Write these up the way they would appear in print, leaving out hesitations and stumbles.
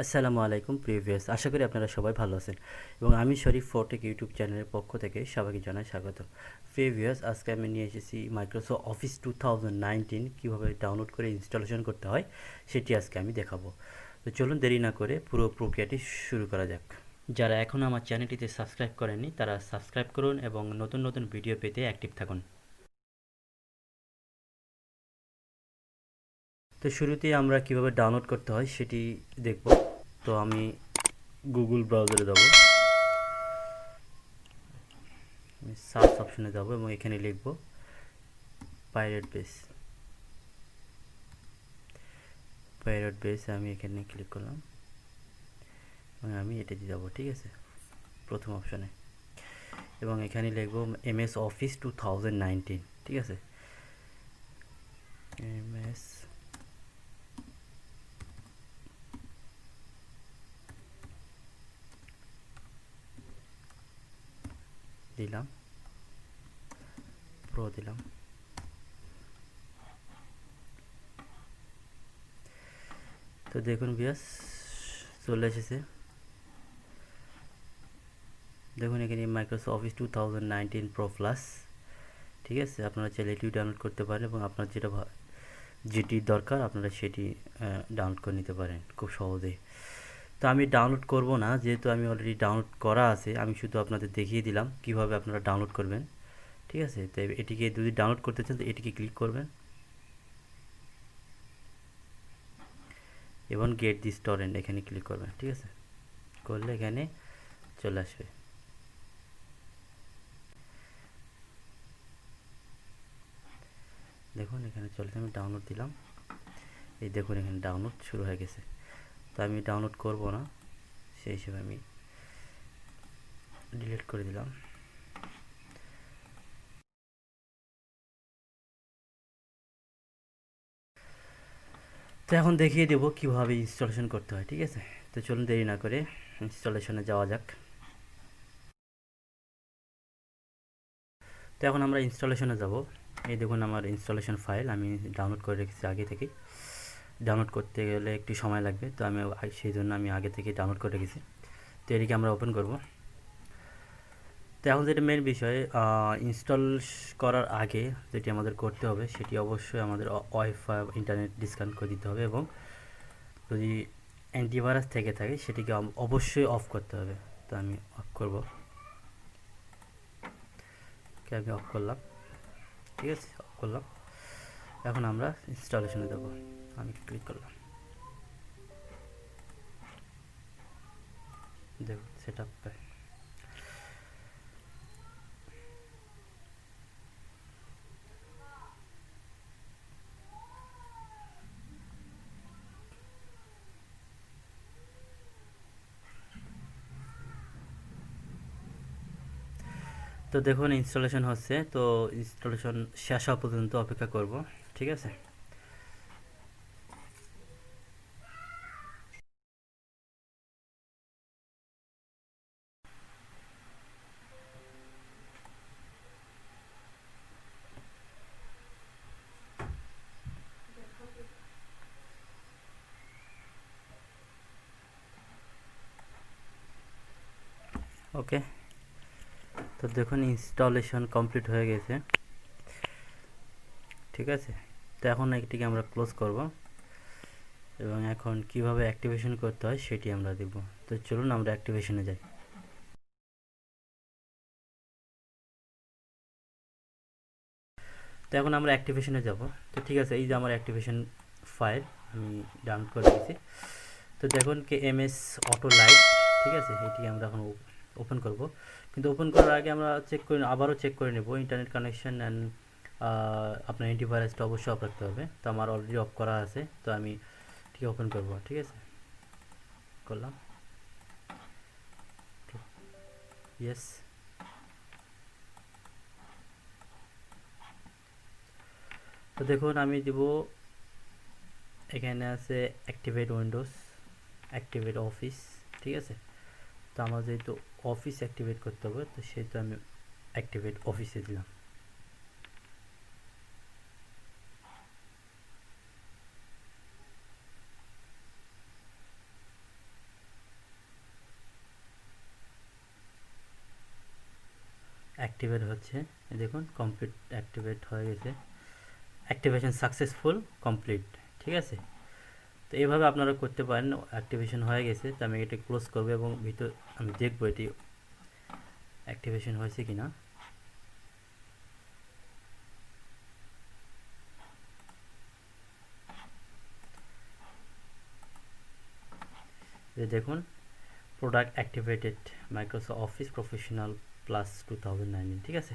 আসসালামু আলাইকুম প্রিভিয়াস, আশা করি আপনারা সবাই ভালো আছেন এবং আমি শরীফ ফোরটেক ইউটিউব চ্যানেলের পক্ষ থেকে সবাইকে জানাই স্বাগত। প্রিভিয়াস, আজকে আমি নিয়ে এসেছি মাইক্রোসফট অফিস 2019 কীভাবে ডাউনলোড করে ইনস্টলেশন করতে হয় সেটি আজকে আমি দেখাবো। তো চলুন দেরি না করে পুরো প্রক্রিয়াটি শুরু করা যাক। যারা এখনও আমার চ্যানেলটিতে সাবস্ক্রাইব করেননি তারা সাবস্ক্রাইব করুন এবং নতুন নতুন ভিডিও পেতে অ্যাক্টিভ থাকুন। তো শুরুতেই আমরা কিভাবে ডাউনলোড করতে হয় সেটি দেখব। তো আমি গুগল ব্রাউজারে যাব, আমি সার্চ অপশনে যাব এবং এখানে লিখব পাইরেট বেস। আমি এখানে ক্লিক করলাম এবং আমি এটাতে যাব, ঠিক আছে, প্রথম অপশনে। এবং এখানে লিখব এমএস অফিস 2019, ঠিক আছে, এমএস দিলাম, প্রো দিলাম। তো দেখুন বিয়াস চলে এসেছে। দেখুন এখানে মাইক্রোসফট অফিস 2019 প্রো প্লাস, ঠিক আছে। আপনারা চাইলে এটিও ডাউনলোড করতে পারেন এবং আপনার যেটি দরকার আপনারা সেটি ডাউনলোড করে নিতে পারেন খুব সহজেই। তো আমি ডাউনলোড করব না, যেহেতু আমি অলরেডি ডাউনলোড করা আছে। আমি শুধু আপনাদের দেখিয়ে দিলাম কিভাবে আপনারা ডাউনলোড করবেন, ঠিক আছে। তো এটিকে যদি ডাউনলোড করতে চান তো এটিকে ক্লিক করবেন এবং গেট দিস টরেন্ট এখানে ক্লিক করবেন, ঠিক আছে। করলে এখানে চলে আসবে। দেখুন এখানে চলে, আমি ডাউনলোড দিলাম, এই দেখুন এখানে ডাউনলোড শুরু হয়ে গেছে। তো আমি ডাউনলোড করব না, সেই হিসেবে আমি ডিলিট করে দিলাম। তো এখন দেখিয়ে দেবো কীভাবে ইনস্টলেশন করতে হয়, ঠিক আছে। তো চলুন দেরি না করে ইনস্টলেশনে যাওয়া যাক। তো এখন আমরা ইনস্টলেশনে যাব। এই দেখুন আমার ইনস্টলেশন ফাইল আমি ডাউনলোড করে রেখেছি আগে থেকেই। ডাউনলোড করতে গেলে একটু সময় লাগবে, তো আমি সেই জন্য আমি আগে থেকে ডাউনলোড করে রেখেছি। তো এটিকে আমরা ওপেন করব। তো এখন যেটা মেন বিষয়, ইনস্টল করার আগে যেটি আমাদের করতে হবে সেটি অবশ্যই আমাদের ওয়াইফাই ইন্টারনেট ডিসকানেক্ট করে দিতে হবে এবং যদি অ্যান্টিভাইরাস থেকে থাকে সেটিকে অবশ্যই অফ করতে হবে। তো আমি অফ করব, আমি অফ করলাম, ঠিক আছে, অফ করলাম। এখন আমরা ইনস্টলেশনে যাব, আমি ক্লিক করলাম। দেখুন সেট আপ। তো দেখুন ইনস্টলেশন হচ্ছে। তো ইনস্টলেশন শেষ হওয়া পর্যন্ত অপেক্ষা করব, ঠিক আছে। ওকে, তো দেখুন ইনস্টলেশন কমপ্লিট হয়ে গেছে, ঠিক আছে। তো এখন এটিকে আমরা ক্লোজ করব এবং এখন কিভাবে অ্যাক্টিভেশন করতে হয় সেটি আমরা দেখব। তো চলুন আমরা অ্যাক্টিভেশনে যাই। তো এখন আমরা অ্যাক্টিভেশনে যাব। তো ঠিক আছে, এই যে আমার অ্যাক্টিভেশন ফাইল আমি ডাউনলোড করে দিয়েছি। তো দেখুন কে এমএস অটো লাইট, ঠিক আছে, এটি আমরা এখন ওপেন করব। কিন্তু ওপেন করার আগে আমরা আবারও চেক করে নেব ইন্টারনেট কানেকশন অ্যান্ড আপনার অ্যান্টিভাইরাসটা অবশ্যই অফ রাখতে হবে। তো আমার অলরেডি অফ করা আছে, তো আমি ঠিক ওপেন করব, ঠিক আছে, করলাম, ইয়েস। তো দেখুন আমি দিব, এখানে আছে অ্যাক্টিভেট উইন্ডোজ, অ্যাক্টিভেট অফিস, ঠিক আছে। তো আমার যেহেতু অফিস অ্যাক্টিভেট করতে হবে তো সেহেতু আমি অ্যাক্টিভেট অফিসে দিলাম। অ্যাক্টিভেট হচ্ছে, এই দেখুন কমপ্লিট অ্যাক্টিভেট হয়ে গেছে, অ্যাক্টিভেশন সাকসেসফুল কমপ্লিট। ঠিক আছে, তো এইভাবে আপনারা করতে পারেন। অ্যাক্টিভেশন হয়ে গেছে, তো আমি এটা ক্লোজ করবো এবং ভিতর আমি দেখবো এটি অ্যাক্টিভেশন হয়েছে কিনা। দেখুন product activated Microsoft office professional plus 2019। ঠিক আছে,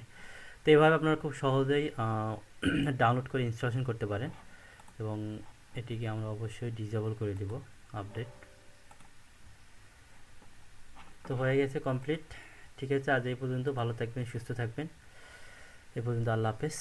তো এইভাবে আপনারা খুব সহজেই ডাউনলোড করে ইনস্টলেশন করতে পারেন এবং এটিকে আমরা অবশ্যই ডিসেবল করে দিব আপডেট। তো হয়ে গেছে কমপ্লিট। ঠিক আছে, আজ এই পর্যন্ত। ভালো থাকবেন, সুস্থ থাকবেন। এ পর্যন্ত, আল্লাহ হাফেজ।